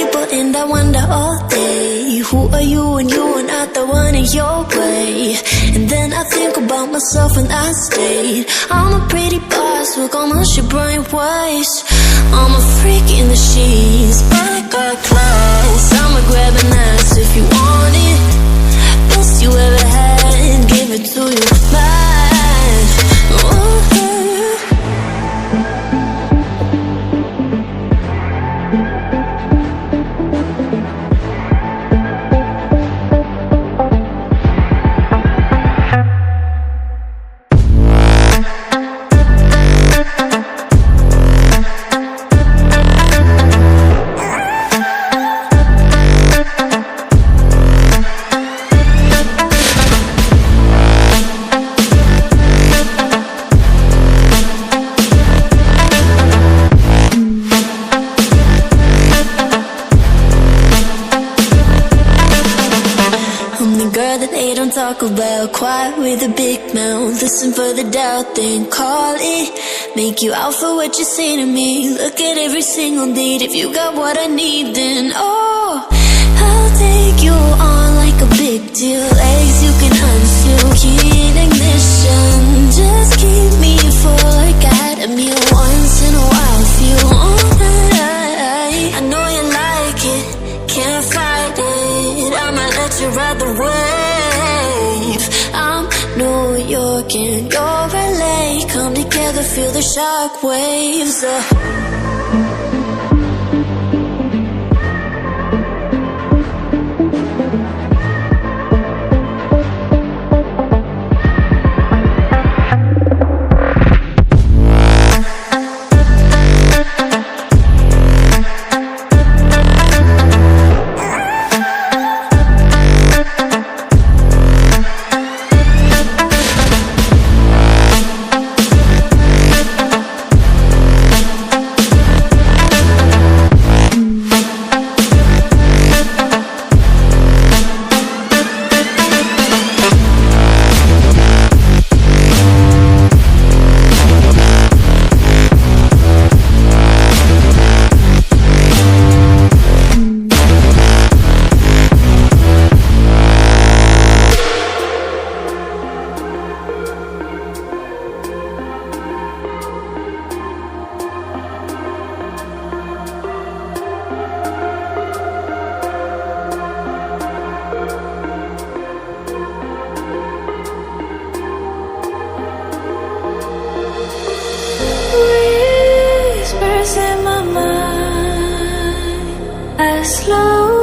people and I wonder all day, who are you and you are not the one in your way. And then I think about myself and I state, I'm a pretty boss with almost your brain waves. I'm a freak in the sheets, but I got class. I'ma grab an ass if you want it. Best you ever had, give it to you bad. Ooh. Talk about, quiet with a big mouth, listen for the doubt, then call it. Make you out for what you say to me. Look at every single date. If you got what I need, then oh, I'll take you on like a big deal. Legs you can unseal, key in ignition. Just keep me full like I had a meal once in a while. Feel alright. I know you like it, can't fight it. I'ma let you ride the wave. I'm New York and you're LA. Come together, feel the shock waves. Whispers in my mind, I slow